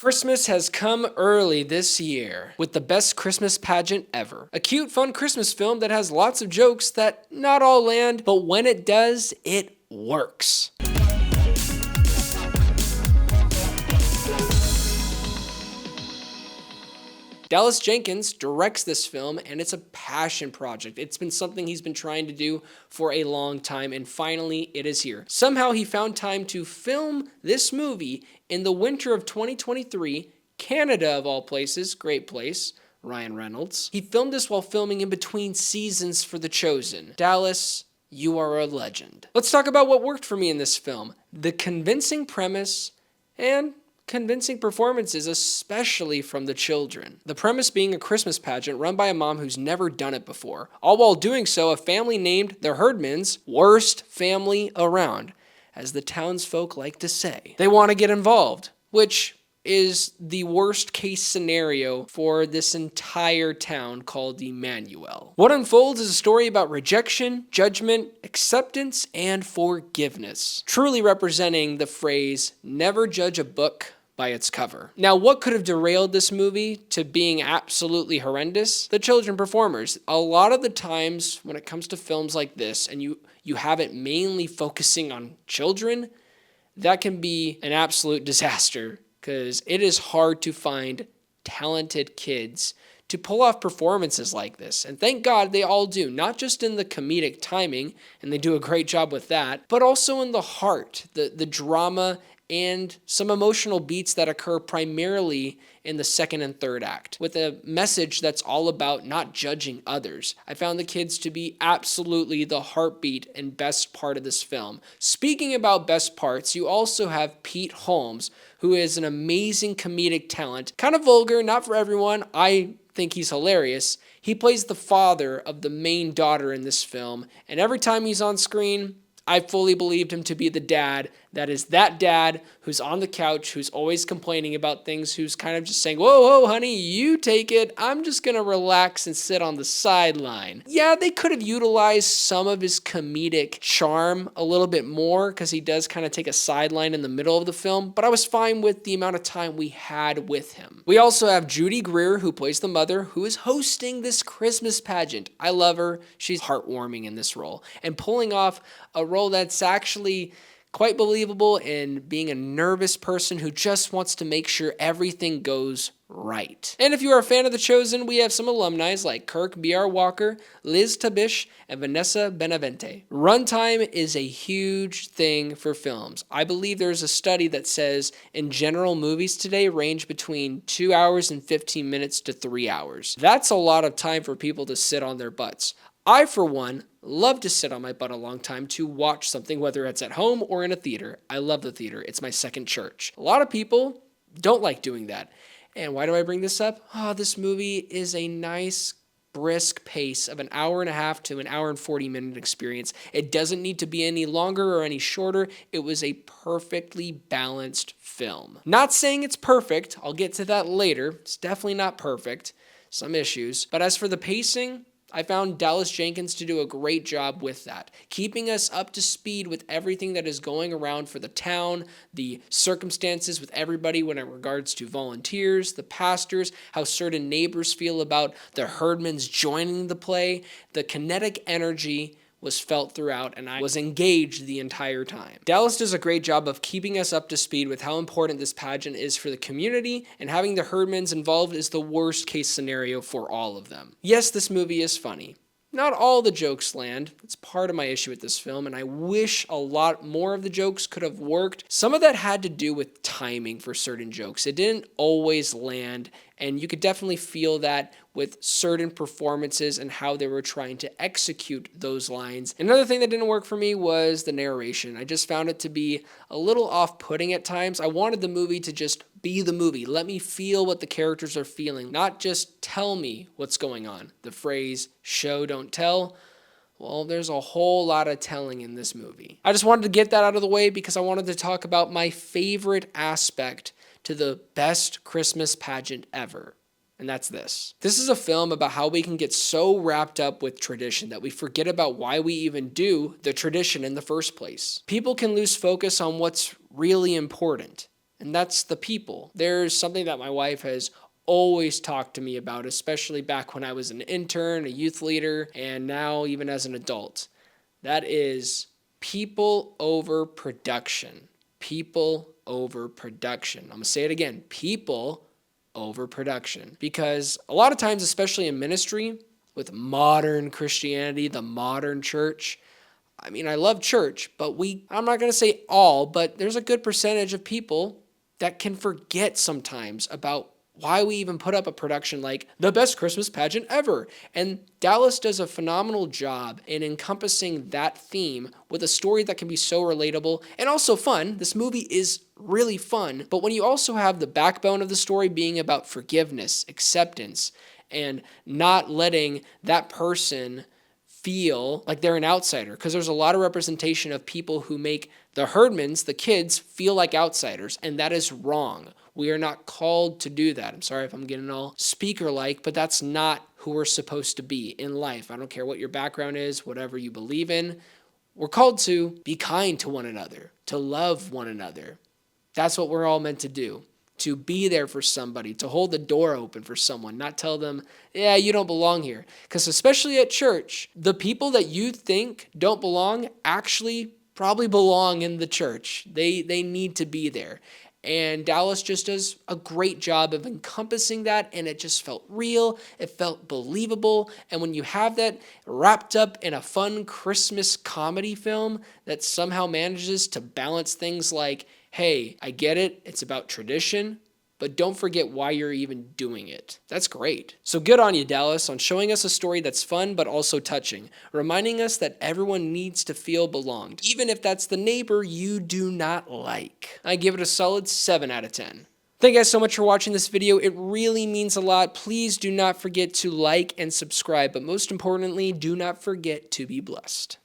Christmas has come early this year with the best Christmas pageant ever. A cute, fun Christmas film that has lots of jokes that not all land, but when it does, it works. Dallas Jenkins directs this film, and it's a passion project. It's been something he's been trying to do for a long time, and finally it is here. Somehow he found time to film this movie in the winter of 2023, Canada of all places, great place, Ryan Reynolds. He filmed this while filming in between seasons for The Chosen. Dallas, you are a legend. Let's talk about what worked for me in this film. The convincing premise and convincing performances, especially from the children. The premise being a Christmas pageant run by a mom who's never done it before. All while doing so, a family named the Herdmans, worst family around, as the townsfolk like to say. They want to get involved, which is the worst case scenario for this entire town called Emmanuel. What unfolds is a story about rejection, judgment, acceptance, and forgiveness, truly representing the phrase, never judge a book by its cover. Now, what could have derailed this movie to being absolutely horrendous? The children performers. A lot of the times when it comes to films like this, and you have it mainly focusing on children, that can be an absolute disaster, because it is hard to find talented kids to pull off performances like this. And thank God they all do, not just in the comedic timing, and they do a great job with that, but also in the heart, the drama, and some emotional beats that occur primarily in the second and third act, with a message that's all about not judging others. I found the kids to be absolutely the heartbeat and best part of this film. Speaking about best parts, you also have Pete Holmes, who is an amazing comedic talent. Kind of vulgar, not for everyone. I think he's hilarious. He plays the father of the main daughter in this film, and every time he's on screen, I fully believed him to be the dad that is that dad who's on the couch, who's always complaining about things, who's kind of just saying, whoa, whoa, honey, you take it. I'm just going to relax and sit on the sideline. Yeah, they could have utilized some of his comedic charm a little bit more because he does kind of take a sideline in the middle of the film, but I was fine with the amount of time we had with him. We also have Judy Greer, who plays the mother, who is hosting this Christmas pageant. I love her. She's heartwarming in this role and pulling off a role that's actually quite believable in being a nervous person who just wants to make sure everything goes right. And if you are a fan of The Chosen, we have some alumni like Kirk B.R. Walker, Liz Tabish, and Vanessa Benavente. Runtime is a huge thing for films. I believe there's a study that says in general movies today range between 2 hours and 15 minutes to 3 hours. That's a lot of time for people to sit on their butts. I, for one, love to sit on my butt a long time to watch something, whether it's at home or in a theater. I love the theater. It's my second church. A lot of people don't like doing that. And why do I bring this up? This movie is a nice, brisk pace of an hour and a half to an hour and 40-minute experience. It doesn't need to be any longer or any shorter. It was a perfectly balanced film. Not saying it's perfect. I'll get to that later. It's definitely not perfect. Some issues. But as for the pacing, I found Dallas Jenkins to do a great job with that, keeping us up to speed with everything that is going around for the town, the circumstances with everybody when it regards to volunteers, the pastors, how certain neighbors feel about the Herdmans joining the play. The kinetic energy was felt throughout, and I was engaged the entire time. Dallas does a great job of keeping us up to speed with how important this pageant is for the community, and having the Herdmans involved is the worst case scenario for all of them. Yes, this movie is funny. Not all the jokes land. It's part of my issue with this film, and I wish a lot more of the jokes could have worked. Some of that had to do with timing for certain jokes. It didn't always land, and you could definitely feel that with certain performances and how they were trying to execute those lines. Another thing that didn't work for me was the narration. I just found it to be a little off-putting at times. I wanted the movie to just be the movie. Let me feel what the characters are feeling, not just tell me what's going on. The phrase, show, don't tell, well, there's a whole lot of telling in this movie. I just wanted to get that out of the way because I wanted to talk about my favorite aspect to the best Christmas pageant ever. And that's this. This is a film about how we can get so wrapped up with tradition that we forget about why we even do the tradition in the first place. People can lose focus on what's really important. and that's the people. There's something that my wife has always talked to me about, especially back when I was an intern, a youth leader, and now even as an adult. That is people over production. People over production. I'm going to say it again. People over production. Because a lot of times, especially in ministry, with modern Christianity, the modern church, I mean, I love church, but I'm not going to say all, but there's a good percentage of people that can forget sometimes about why we even put up a production like the best Christmas pageant ever. And Dallas does a phenomenal job in encompassing that theme with a story that can be so relatable and also fun. This movie is really fun, but when you also have the backbone of the story being about forgiveness, acceptance, and not letting that person feel like they're an outsider, because there's a lot of representation of people who make the herdmans, the kids, feel like outsiders, and that is wrong. We are not called to do that. I'm sorry if I'm getting all speaker-like, but that's not who we're supposed to be in life. I don't care what your background is, whatever you believe in. We're called to be kind to one another, to love one another. That's what we're all meant to do. To be there for somebody, to hold the door open for someone, not tell them, yeah, you don't belong here. Because especially at church, the people that you think don't belong actually probably belong in the church. They need to be there. And Dallas just does a great job of encompassing that, and it just felt real. It felt believable. And when you have that wrapped up in a fun Christmas comedy film that somehow manages to balance things like, hey, I get it, it's about tradition, but don't forget why you're even doing it. That's great. So good on you, Dallas, on showing us a story that's fun but also touching, reminding us that everyone needs to feel belonged, even if that's the neighbor you do not like. I give it a solid 7 out of 10. Thank you guys so much for watching this video. It really means a lot. Please do not forget to like and subscribe, but most importantly, do not forget to be blessed.